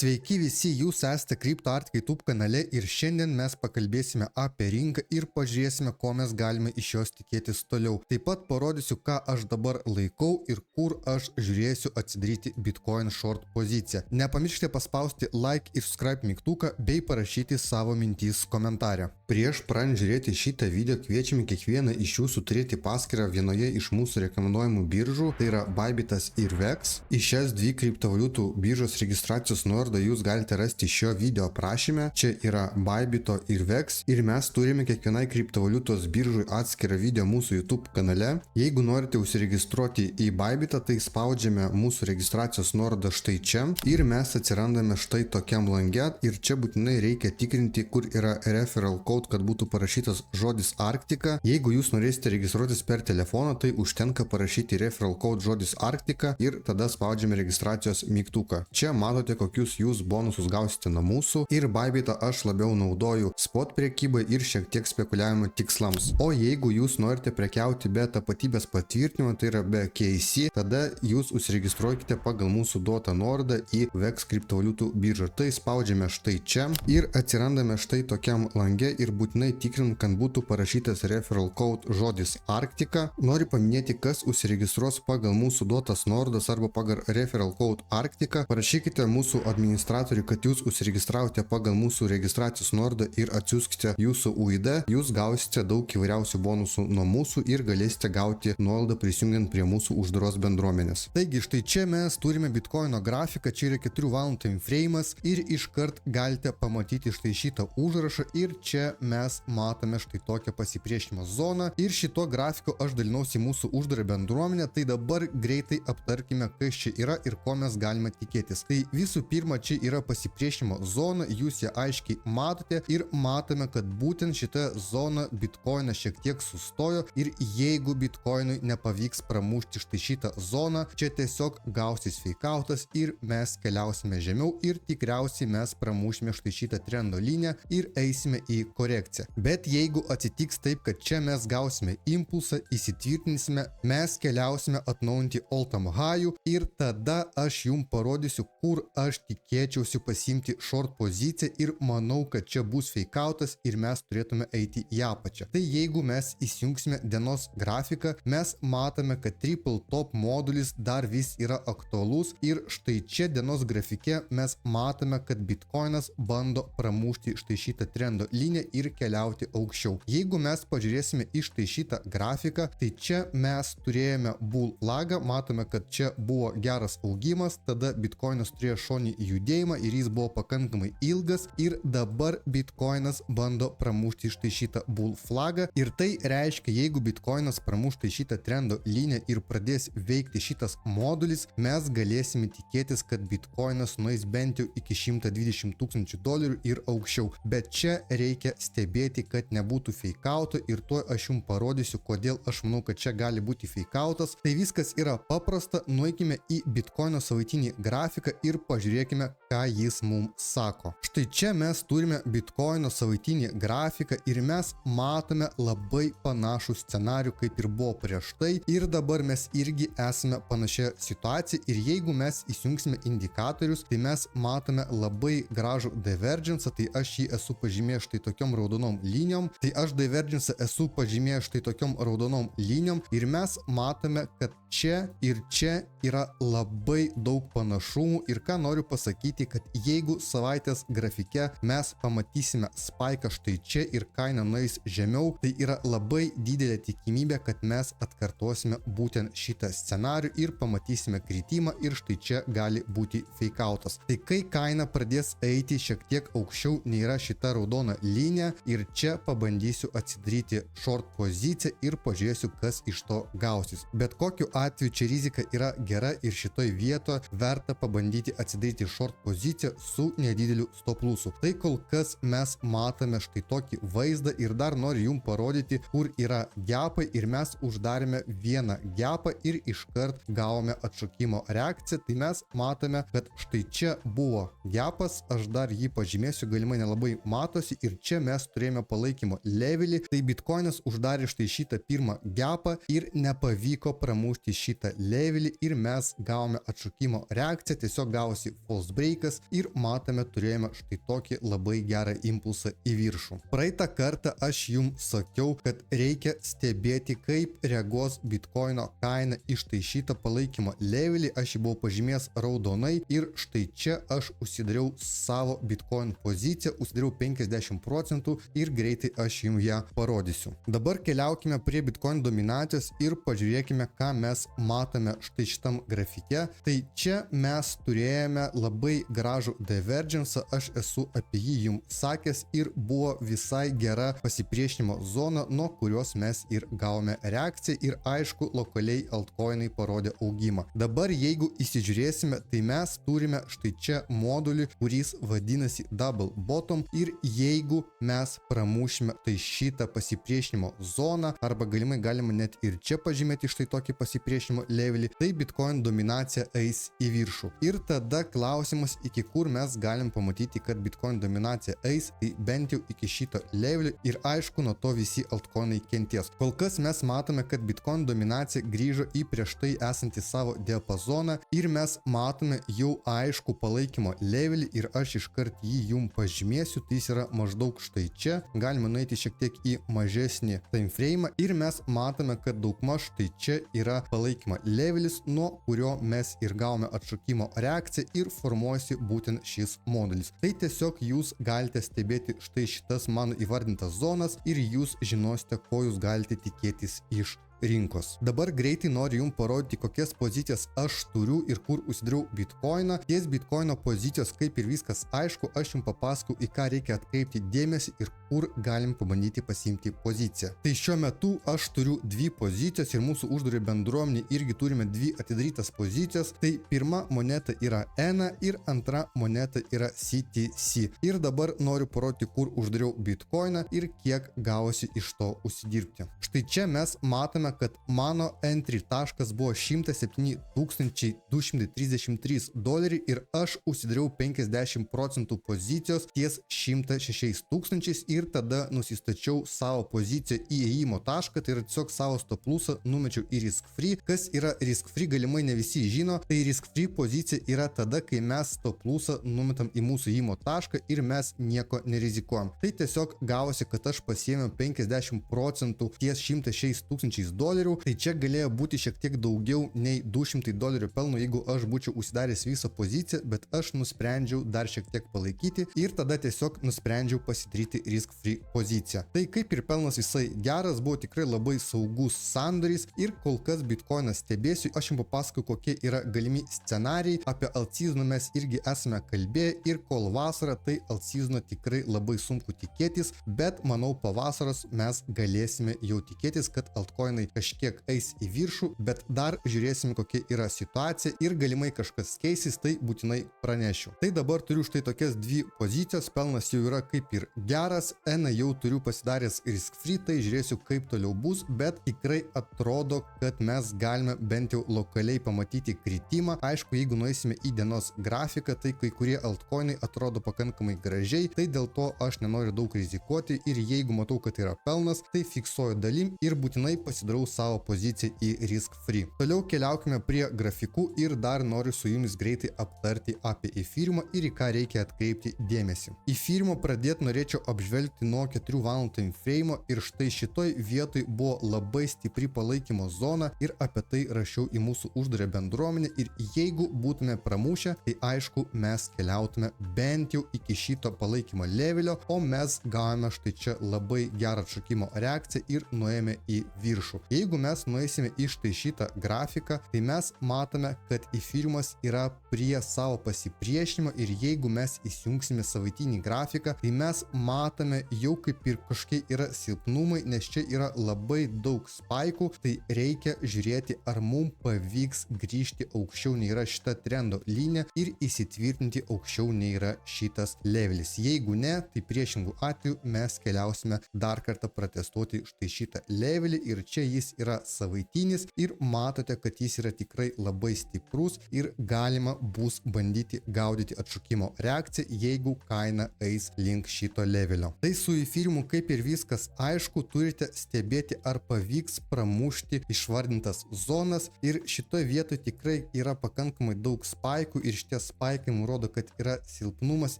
Sveiki visi, jūs esate CryptoArt YouTube kanale ir šiandien mes pakalbėsime apie rinką ir pažiūrėsime, ko mes galime iš jos tikėtis toliau. Taip pat parodysiu, ką aš dabar laikau ir kur aš žiūrėsiu atsidaryti Bitcoin short poziciją. Nepamirškite paspausti like ir subscribe mygtuką bei parašyti savo mintys komentarę. Prieš pradedant žiūrėti šitą video kviečiame kiekvieną iš jūsų turėti paskyrą vienoje iš mūsų rekomenduojamų biržų, tai yra Bybitas ir VEX. Į šias dvi kriptovaliutų biržos registracijos nuorodą jūs galite rasti šio video aprašyme. Čia yra Bybito ir VEX ir mes turime kiekvienai kriptovaliutos biržui atskirą video mūsų YouTube kanale. Jeigu norite užsiregistruoti į Bybitą, tai spaudžiame mūsų registracijos nuorodą štai čia ir mes atsirandame štai tokiam lange ir čia būtinai reikia tikrinti, kur yra referral code, kad būtų parašytas žodis Arktika. Jeigu jūs norėsite registruotis per telefoną, tai užtenka parašyti referral code žodis Arktika ir tada spaudžiame registracijos mygtuką. Čia matote, kokius jūs bonusus gausite nuo mūsų ir Bybitą aš labiau naudoju spot prekybai ir šiek tiek spekuliavimo tikslams. O jeigu jūs norite prekiauti be tapatybės patvirtinimo, tai yra be KYC, tada jūs užsiregistruokite pagal mūsų duotą nuorodą į VEX kriptovaliutų biržą. Tai spaudžiame štai čia ir atsirandame štai tokiam lange ir būtinai tikrinam, kad būtų parašytas referral code žodis Arktika. Noriu paminėti, kas užsiregistruos pagal mūsų duotas nuorodas arba pagal referral code Arktika. Parašykite mūsų administratoriui, kad jūs užsiregistravote pagal mūsų registracijos nuorodą ir atsiųskite jūsų UID. Jūs gausite daug įvairiausių bonusų nuo mūsų ir galėsite gauti nuolaidą prisijungiant prie mūsų uždaros bendruomenės. Taigi štai čia mes turime Bitcoino grafiką, čia yra 4 valandų time frame'as ir iškart galite pamatyti štai šitą užrašą ir čia mes matome štai tokią pasipriešinimo zoną ir šito grafiko aš dalinausi mūsų uždarą bendruomenę, tai dabar greitai aptarkime, kas čia yra ir ko mes galime tikėtis. Tai visų pirma, čia yra pasipriešinimo zona, jūs ją aiškiai matote ir matome, kad būtent šita zona Bitcoinas šiek tiek sustojo ir jeigu Bitcoinui nepavyks pramušti štai šitą zoną, čia tiesiog gausis feikautas ir mes keliausime žemiau ir tikriausiai mes pramušime štai šitą trendo liniją ir eisime į korekciją. Bet jeigu atsitiks taip, kad čia mes gausime impulsą, įsitvirtinsime, mes keliausime atnaujinti all-time high ir tada aš jums parodysiu, kur aš tikėčiausi pasimti short poziciją ir manau, kad čia bus feikautas ir mes turėtume eiti į apačią. Tai jeigu mes įsijungsime dienos grafiką, mes matome, kad triple top modulis dar vis yra aktualus ir štai čia dienos grafike mes matome, kad Bitcoinas bando pramušti štai šitą trendo liniją ir keliauti aukščiau. Jeigu mes pažiūrėsime į štai šitą grafiką, tai čia mes turėjome bull flagą, matome, kad čia buvo geras augimas, tada Bitcoinas turėjo šonį judėjimą ir jis buvo pakankamai ilgas ir dabar Bitcoinas bando pramušti štai šitą bull flagą ir tai reiškia, jeigu Bitcoinas pramuš štai šitą trendo liniją ir pradės veikti šitas modulis, mes galėsime tikėtis, kad Bitcoinas nueis bent jau iki $120 000 ir aukščiau. Bet čia reikia stebėti, kad nebūtų feikauto ir tuo aš jums parodysiu, kodėl aš manau, kad čia gali būti feikautas. Tai viskas yra paprasta, nueikime į Bitcoino savaitinį grafiką ir pažiūrėkime, ką jis mums sako. Štai čia mes turime Bitcoino savaitinį grafiką ir mes matome labai panašų scenarių, kaip ir buvo prieš tai ir dabar mes irgi esame panašia situacija ir jeigu mes įsijungsime indikatorius, tai mes matome labai gražų divergence, tai aš jį esu pažymėjęs štai tokiom raudonom linijom, tai aš divergence esu pažymėjęs štai tokiom raudonom linijom ir mes matome, kad čia ir čia yra labai daug panašumų ir ką noriu pasakyti, kad jeigu savaitės grafike mes pamatysime spaiką štai čia ir kaina nueis žemiau, tai yra labai didelė tikimybė, kad mes atkartosime būtent šitą scenarių ir pamatysime kritimą ir štai čia gali būti feikautas. Tai kai kaina pradės eiti šiek tiek aukščiau nei yra šita raudona linija ir čia pabandysiu atsidaryti short poziciją ir pažiūrėsiu, kas iš to gausis. Bet kokiu atveju čia rizika yra gera ir šitoj vietoje verta pabandyti atsidaryti short poziciją su nedideliu stop lossu. Tai kol kas mes matome štai tokį vaizdą ir dar noriu jums parodyti, kur yra gepai ir mes uždarėme vieną gepą ir iškart gavome atšokimo reakciją. Tai mes matome, kad štai čia buvo gepas, aš dar jį pažymėsiu, galimai nelabai matosi ir čia mes turėjome palaikymo levelį. Tai Bitcoinas uždarė štai šitą pirmą gepą ir nepavyko pramušti šitą levelį ir mes gavome atšokimo reakciją, tiesiog gavosi false stiprus breikas ir matome turėjome štai tokį labai gerą impulsą į viršų. Praeitą kartą aš jums sakiau, kad reikia stebėti, kaip reaguos Bitcoino kaina iš tai šitą palaikymo levelį, aš jį buvau pažymėjęs raudonai ir štai čia aš užsidariau savo Bitcoin poziciją, užsidariau 50% ir greitai aš jums ją parodysiu. Dabar keliaukime prie Bitcoin dominacijos ir pažiūrėkime, ką mes matome štai šitam grafike. Tai čia mes turėjome labai gražų divergence, aš esu apie jį jums sakęs ir buvo visai gera pasipriešinimo zona, nuo kurios mes ir gavome reakciją ir aišku, lokaliai altcoinai parodė augimą. Dabar jeigu įsižiūrėsime, tai mes turime štai čia modulį, kuris vadinasi Double Bottom ir jeigu mes pramušime tai šitą pasipriešinimo zoną, arba galimai galima net ir čia pažymėti štai tokį pasipriešinimo levelį, tai Bitcoin dominacija eis į viršų. Ir tada klausimas, iki kur mes galim pamatyti, kad Bitcoin dominacija eis, tai bent jau iki šito levelio ir aišku, nuo to visi altcoinai kenties. Kol kas mes matome, kad Bitcoin dominacija grįžo į prieš tai esantį savo diapazoną ir mes matome jau aišku palaikymo levelį ir aš iškart jį jums pažymėsiu, tai jis yra maždaug štai čia, galime nueiti šiek tiek į mažesnį timeframe ir mes matome, kad daugmaž štai čia yra palaikymo levelis, nuo kurio mes ir gavome atšokimo reakciją ir formuojasi būtent šis modelis. Tai tiesiog jūs galite stebėti štai šitas mano įvardintas zonas ir jūs žinosite, ko jūs galite tikėtis iš rinkos. Dabar greitai noriu jums parodyti, kokias pozicijas aš turiu ir kur užsidariau Bitcoiną. Ties Bitcoino pozicijos kaip ir viskas aišku, aš jums papasakau, į ką reikia atkreipti dėmesį ir kur galim pabandyti pasiimti poziciją. Tai šiuo metu aš turiu dvi pozicijas ir mūsų uždarė bendruomenė irgi turime dvi atidarytas pozicijas. Tai pirma moneta yra ENA ir antra moneta yra CTC. Ir dabar noriu parodyti, kur uždariau Bitcoiną ir kiek gavosi iš to užsidirbti. Štai čia mes matome, kad mano entry taškas buvo 107 233 doleriai ir aš užsidariau 50% pozicijos ties 106 tūkstančiais ir tada nusistačiau savo poziciją į įėjimo tašką, tai yra tiesiog savo stop lossą numečiau į risk free. Kas yra risk free, galimai ne visi žino, tai risk free pozicija yra tada, kai mes stop lossą numetam į mūsų įėjimo tašką ir mes nieko nerizikuojam. Tai tiesiog gavosi, kad aš pasiėmiau 50% ties 106 tūkstančiais dolerių, tai čia galėjo būti šiek tiek daugiau nei 200 dolerių pelno, jeigu aš būčiau užsidaręs visą poziciją, bet aš nusprendžiau dar šiek tiek palaikyti ir tada tiesiog nusprendžiau pasidaryti risk free poziciją. Tai kaip ir pelnas visai geras, buvo tikrai labai saugus sandoris ir kol kas Bitcoiną stebėsiu, aš jums papasakau, kokie yra galimi scenarijai, apie alt-seasoną mes irgi esame kalbėję ir kol vasara, tai alt-seasoną tikrai labai sunku tikėtis, bet manau pavasaros mes galėsime jau tikėtis, kad altcoinai kažkiek eis į viršų, bet dar žiūrėsime, kokia yra situacija ir galimai kažkas keisis, tai būtinai pranešiu. Tai dabar turiu štai tokias dvi pozicijas, pelnas jau yra kaip ir geras, ENA jau turiu pasidaręs risk free, tai žiūrėsiu, kaip toliau bus, bet tikrai atrodo, kad mes galime bent jau lokaliai pamatyti kritimą. Aišku, jeigu nueisime į dienos grafiką, tai kai kurie altcoinai atrodo pakankamai gražiai, tai dėl to aš nenoriu daug rizikuoti ir jeigu matau, kad yra pelnas, tai fiksuoju dalim ir būtinai pasidarau savo poziciją į risk free. Toliau keliaukime prie grafikų ir dar noriu su jumis greitai aptarti apie Ethereumą ir į ką reikia atkreipti dėmesį. Ethereumą pradėti norėčiau apžvelgti nuo 4 valandų time frame ir štai šitoj vietoj buvo labai stipri palaikymo zona ir apie tai rašiau į mūsų uždarę bendruomenę ir jeigu būtume pramušę, tai aišku mes keliautume bent jau iki šito palaikymo levelio, o mes gavome štai čia labai gerą atšokimo reakciją ir nuėjome į viršų. Jeigu mes nueisime į štai šitą grafiką, tai mes matome, kad Ethereumas yra prie savo pasipriešinimo ir jeigu mes įsijungsime savaitinį grafiką, tai mes matome jau kaip ir kažkokie yra silpnumai, nes čia yra labai daug spaikų, tai reikia žiūrėti, ar mums pavyks grįžti aukščiau nei yra šita trendo linija ir įsitvirtinti aukščiau nei yra šitas levelis. Jeigu ne, tai priešingų atveju mes keliausime dar kartą protestuoti štai šitą levelį ir čia jis yra savaitinis ir matote, kad jis yra tikrai labai stiprus ir galima bus bandyti gaudyti atšokimo reakciją, jeigu kaina eis link šito levelio. Tai su įfirimu kaip ir viskas aišku, turite stebėti, ar pavyks pramušti išvardintas zonas ir šitoje vietoje tikrai yra pakankamai daug spaikų ir šitie spaikai mums rodo, kad yra silpnumas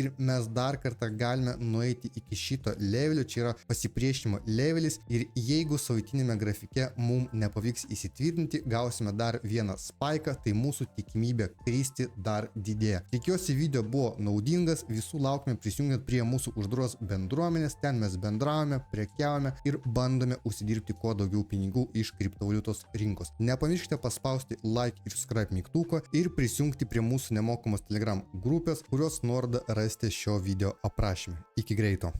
ir mes dar kartą galime nueiti iki šito levelio, čia yra pasipriešinimo levelis ir jeigu savaitinėme grafike mums nepavyks įsitvirtinti, gausime dar vieną spaiką, tai mūsų tikimybė kristi dar didėja. Tikiuosi video buvo naudingas, visų laukime prisijungiant prie mūsų uždaros bendruomenės, ten mes bendravome, prekiavome ir bandome užsidirbti kuo daugiau pinigų iš kriptovaliutos rinkos. Nepamirškite paspausti like ir subscribe mygtuko ir prisijungti prie mūsų nemokamos Telegram grupės, kurios nuorodą rasite šio video aprašyme. Iki greito.